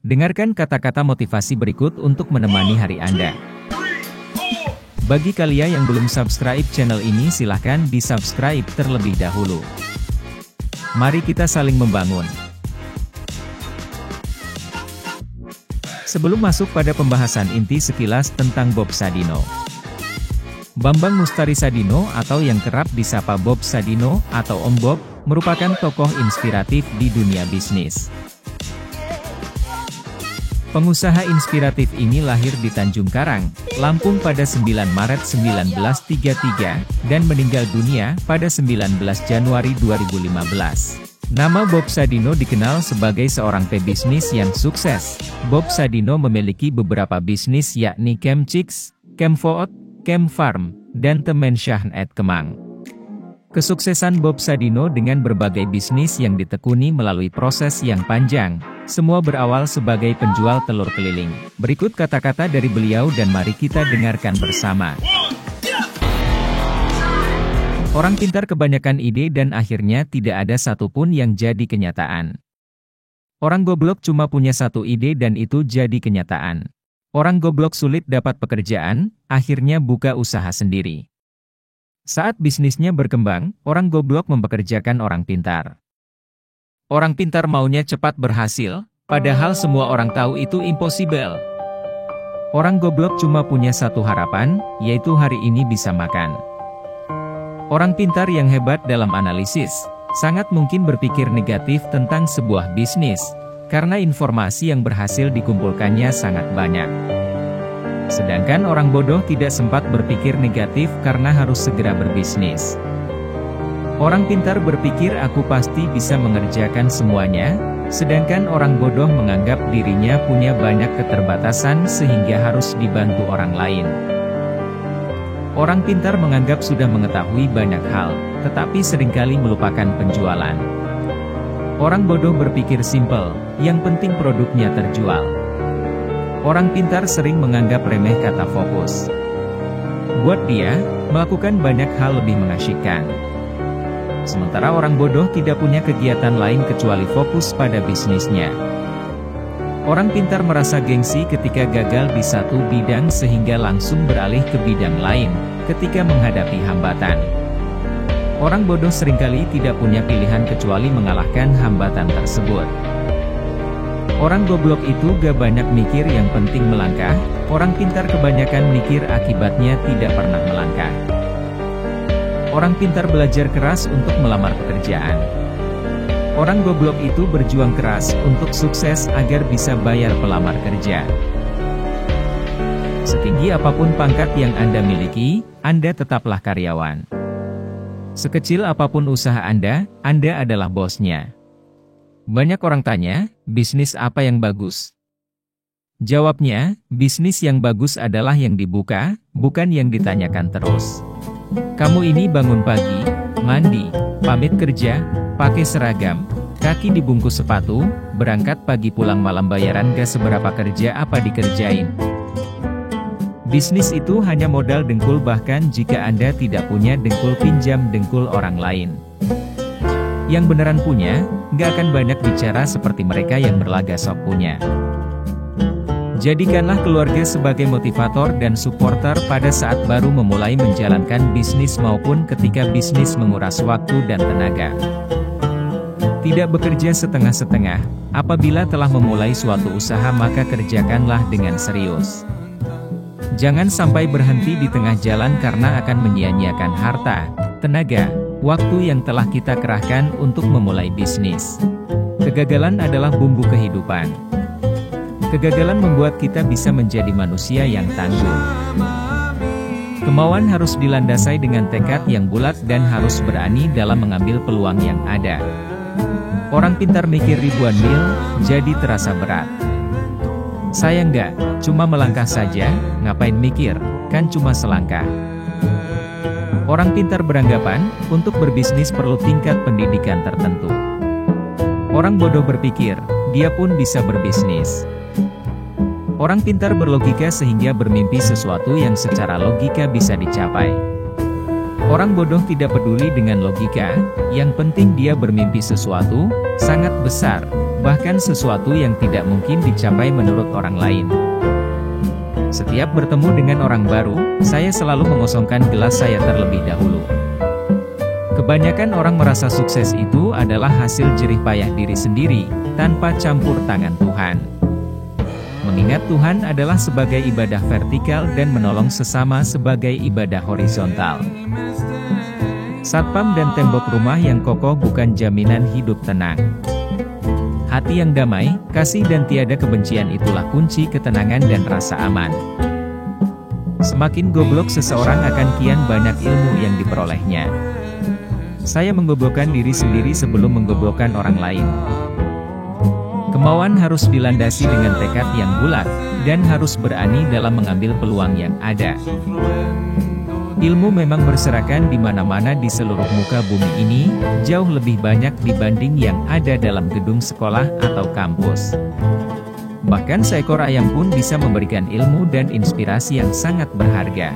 Dengarkan kata-kata motivasi berikut untuk menemani hari Anda. Bagi kalian yang belum subscribe channel ini, silahkan di-subscribe terlebih dahulu. Mari kita saling membangun. Sebelum masuk pada pembahasan inti sekilas tentang Bob Sadino. Bambang Mustari Sadino atau yang kerap disapa Bob Sadino atau Om Bob, merupakan tokoh inspiratif di dunia bisnis. Pengusaha inspiratif ini lahir di Tanjung Karang, Lampung pada 9 Maret 1933, dan meninggal dunia pada 19 Januari 2015. Nama Bob Sadino dikenal sebagai seorang pebisnis yang sukses. Bob Sadino memiliki beberapa bisnis yakni Camp Chicks, Camp Food, Camp Farm, dan Temen Shahan at Kemang. Kesuksesan Bob Sadino dengan berbagai bisnis yang ditekuni melalui proses yang panjang, semua berawal sebagai penjual telur keliling. Berikut kata-kata dari beliau dan mari kita dengarkan bersama. Orang pintar kebanyakan ide dan akhirnya tidak ada satupun yang jadi kenyataan. Orang goblok cuma punya satu ide dan itu jadi kenyataan. Orang goblok sulit dapat pekerjaan, akhirnya buka usaha sendiri. Saat bisnisnya berkembang, orang goblok mempekerjakan orang pintar. Orang pintar maunya cepat berhasil, padahal semua orang tahu itu impossible. Orang goblok cuma punya satu harapan, yaitu hari ini bisa makan. Orang pintar yang hebat dalam analisis, sangat mungkin berpikir negatif tentang sebuah bisnis, karena informasi yang berhasil dikumpulkannya sangat banyak. Sedangkan orang bodoh tidak sempat berpikir negatif karena harus segera berbisnis. Orang pintar berpikir aku pasti bisa mengerjakan semuanya, sedangkan orang bodoh menganggap dirinya punya banyak keterbatasan sehingga harus dibantu orang lain. Orang pintar menganggap sudah mengetahui banyak hal, tetapi seringkali melupakan penjualan. Orang bodoh berpikir simpel, yang penting produknya terjual. Orang pintar sering menganggap remeh kata fokus. Buat dia, melakukan banyak hal lebih mengasyikkan. Sementara orang bodoh tidak punya kegiatan lain kecuali fokus pada bisnisnya. Orang pintar merasa gengsi ketika gagal di satu bidang sehingga langsung beralih ke bidang lain, ketika menghadapi hambatan. Orang bodoh seringkali tidak punya pilihan kecuali mengalahkan hambatan tersebut. Orang goblok itu gak banyak mikir, yang penting melangkah. Orang pintar kebanyakan mikir, akibatnya tidak pernah melangkah. Orang pintar belajar keras untuk melamar pekerjaan. Orang goblok itu berjuang keras untuk sukses agar bisa bayar pelamar kerja. Setinggi apapun pangkat yang Anda miliki, Anda tetaplah karyawan. Sekecil apapun usaha Anda adalah bosnya. Banyak orang tanya, bisnis apa yang bagus? Jawabnya, bisnis yang bagus adalah yang dibuka, bukan yang ditanyakan terus. Kamu ini bangun pagi, mandi, pamit kerja, pakai seragam, kaki dibungkus sepatu, berangkat pagi pulang malam, bayaran gak seberapa, kerja apa dikerjain. Bisnis itu hanya modal dengkul, bahkan jika Anda tidak punya dengkul, pinjam dengkul orang lain. Yang beneran punya, gak akan banyak bicara seperti mereka yang berlagak sok punya. Jadikanlah keluarga sebagai motivator dan supporter pada saat baru memulai menjalankan bisnis maupun ketika bisnis menguras waktu dan tenaga. Tidak bekerja setengah-setengah, apabila telah memulai suatu usaha maka kerjakanlah dengan serius. Jangan sampai berhenti di tengah jalan karena akan menyia-nyiakan harta, tenaga, waktu yang telah kita kerahkan untuk memulai bisnis. Kegagalan adalah bumbu kehidupan. Kegagalan membuat kita bisa menjadi manusia yang tangguh. Kemauan harus dilandasai dengan tekad yang bulat dan harus berani dalam mengambil peluang yang ada. Orang pintar mikir ribuan mil, jadi terasa berat. Saya enggak, cuma melangkah saja, ngapain mikir, kan cuma selangkah. Orang pintar beranggapan, untuk berbisnis perlu tingkat pendidikan tertentu. Orang bodoh berpikir, dia pun bisa berbisnis. Orang pintar berlogika sehingga bermimpi sesuatu yang secara logika bisa dicapai. Orang bodoh tidak peduli dengan logika, yang penting dia bermimpi sesuatu sangat besar, bahkan sesuatu yang tidak mungkin dicapai menurut orang lain. Setiap bertemu dengan orang baru, saya selalu mengosongkan gelas saya terlebih dahulu. Kebanyakan orang merasa sukses itu adalah hasil jerih payah diri sendiri, tanpa campur tangan Tuhan. Mengingat Tuhan adalah sebagai ibadah vertikal dan menolong sesama sebagai ibadah horizontal. Satpam dan tembok rumah yang kokoh bukan jaminan hidup tenang. Hati yang damai, kasih dan tiada kebencian itulah kunci ketenangan dan rasa aman. Semakin goblok seseorang akan kian banyak ilmu yang diperolehnya. Saya menggoblokkan diri sendiri sebelum menggoblokkan orang lain. Kemauan harus dilandasi dengan tekad yang bulat, dan harus berani dalam mengambil peluang yang ada. Ilmu memang berserakan di mana-mana di seluruh muka bumi ini, jauh lebih banyak dibanding yang ada dalam gedung sekolah atau kampus. Bahkan seekor ayam pun bisa memberikan ilmu dan inspirasi yang sangat berharga.